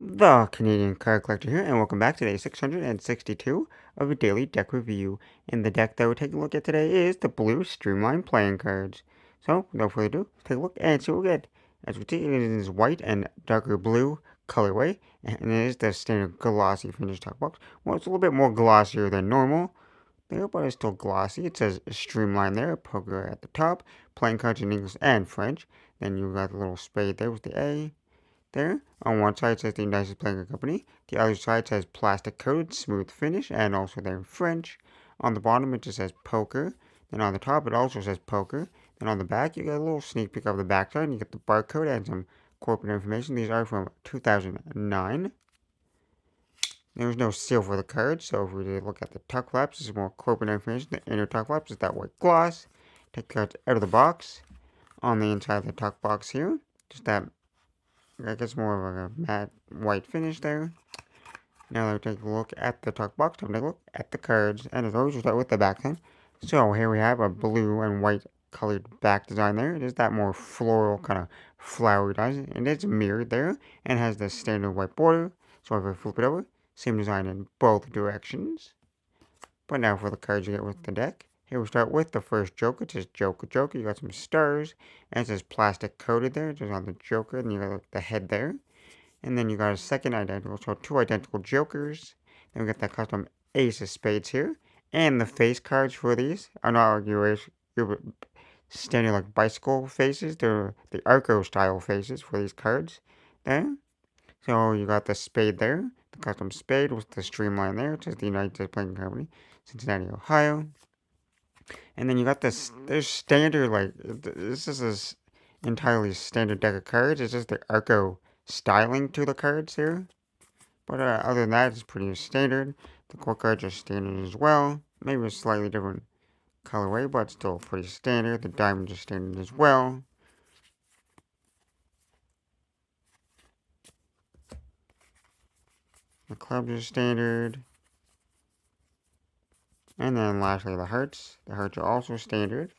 The Canadian Card Collector here, and welcome back to day 662 of a daily deck review. And the deck that we're taking a look at today is the blue Streamline playing cards. So, without further ado, let's take a look and see what we get. As we see, it is white and darker blue colorway, and it is the standard glossy finish top box. Well, it's a little bit more glossier than normal there, but it's still glossy. It says Streamline there, poker at the top, playing cards in English and French. Then you got the little spade there with the A. There, on one side says the United Playing Company, the other side says plastic coated smooth finish, and also there in French. On the bottom it just says poker, then on the top it also says poker, then on the back you get a little sneak peek of the backside, and you get the barcode and some corporate information. These are from 2009. There's no seal for the card, so if we look at the tuck flaps, this is more corporate information. The inner tuck flaps is that white gloss. Take the cards out of the box. On the inside of the tuck box here, just that I guess more of a matte white finish there. Now let's take a look at the tuck box. Time to take a look at the cards. And as always, we'll start with the back end. So here we have a blue and white colored back design there. It is that more floral kind of flowery design. And it's mirrored there and has the standard white border. So if I flip it over, same design in both directions. But now for the cards you get with the deck. Here we start with the first Joker. It says Joker, Joker. You got some stars. And it says plastic coated there. Just on the Joker. And you got the head there. And then you got a second identical. So two identical Jokers. Then we got that custom Ace of Spades here. And the face cards for these are not your standard like bicycle faces. They're the Arco style faces for these cards there. So you got the spade there. The custom spade with the streamline there. It says the United Playing Company, Cincinnati, Ohio. And then you got this, there's standard, like, this is a entirely standard deck of cards. It's just the Arco styling to the cards here. But other than that, it's pretty standard. The core cards are standard as well. Maybe a slightly different colorway, but still pretty standard. The diamonds are standard as well. The clubs are standard. And then lastly, the hearts. The hearts are also standard.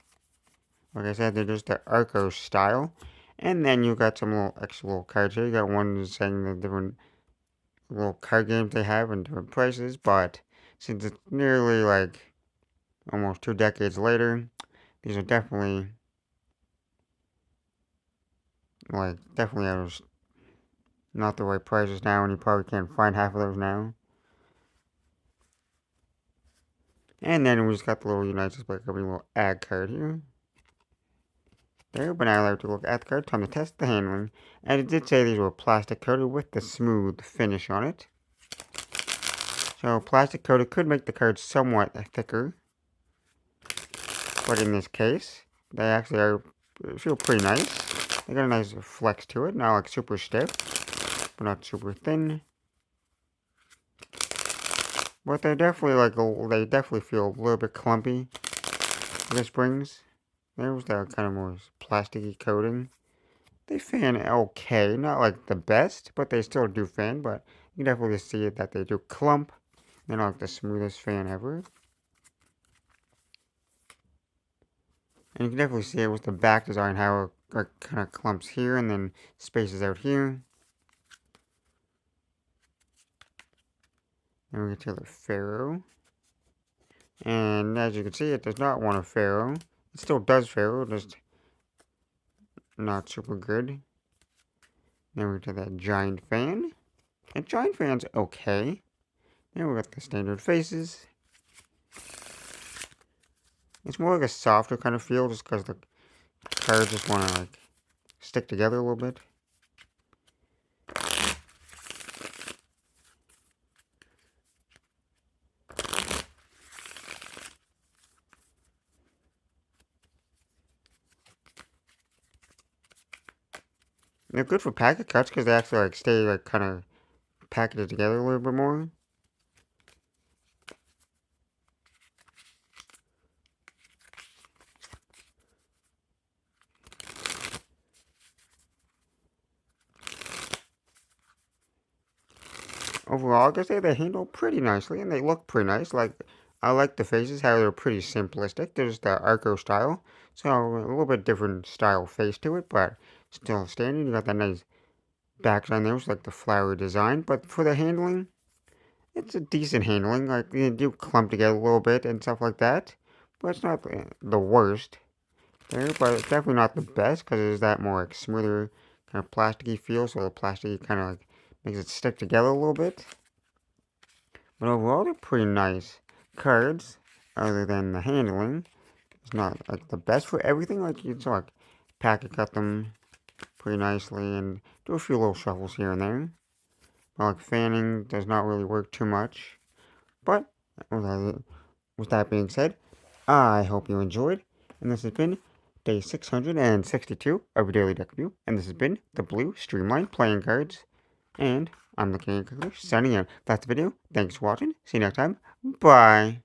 Like I said, they're just the Arco style. And then you got some little extra little cards here. You got one saying the different little card games they have and different prices. But since it's nearly like almost 2 decades later, these are definitely not the right prices now, and you probably can't find half of those now. And then we just got the little United States Play Company little ad card here. There, but now I like to look at the card. Time to test the handling. And it did say these were plastic coated with the smooth finish on it. So plastic coated could make the card somewhat thicker. But in this case, they actually feel pretty nice. They got a nice flex to it. Not like super stiff, but not super thin. But they're definitely they definitely feel a little bit clumpy. The springs. There's that kind of more plasticky coating. They fan okay, not like the best, but they still do fan. But you can definitely see it that they do clump. They're not like the smoothest fan ever. And you can definitely see it with the back design, how it kind of clumps here and then spaces out here. Then we get to the Pharaoh. And as you can see, it does not want a Pharaoh. It still does Pharaoh, just not super good. Then we get to that Giant Fan. And Giant Fan's okay. Then we got the standard faces. It's more like a softer kind of feel, just because the cards just want to like stick together a little bit. They're good for packet cuts because they actually like stay like kind of packeted together a little bit more. Overall, I guess they handle pretty nicely and they look pretty nice. Like, I like the faces, how they're pretty simplistic. There's the Arco style, so a little bit different style face to it, but still standard. You got that nice backs on there was like the flower design, but for the handling, it's a decent handling. Like they do clump together a little bit and stuff like that, but it's not the worst there. But it's definitely not the best because it's that more like smoother kind of plasticky feel. So the plasticky kind of like makes it stick together a little bit. But overall, they're pretty nice cards. Other than the handling, it's not like the best for everything. Like you can like packet cut them pretty nicely and do a few little shuffles here and there. But like fanning does not really work too much. But with that being said, I hope you enjoyed. And this has been day 662 of Daily Deck Review. And this has been the Blue Streamline Playing Cards. And I'm the King of Cooklers signing out. That's the video. Thanks for watching. See you next time. Bye.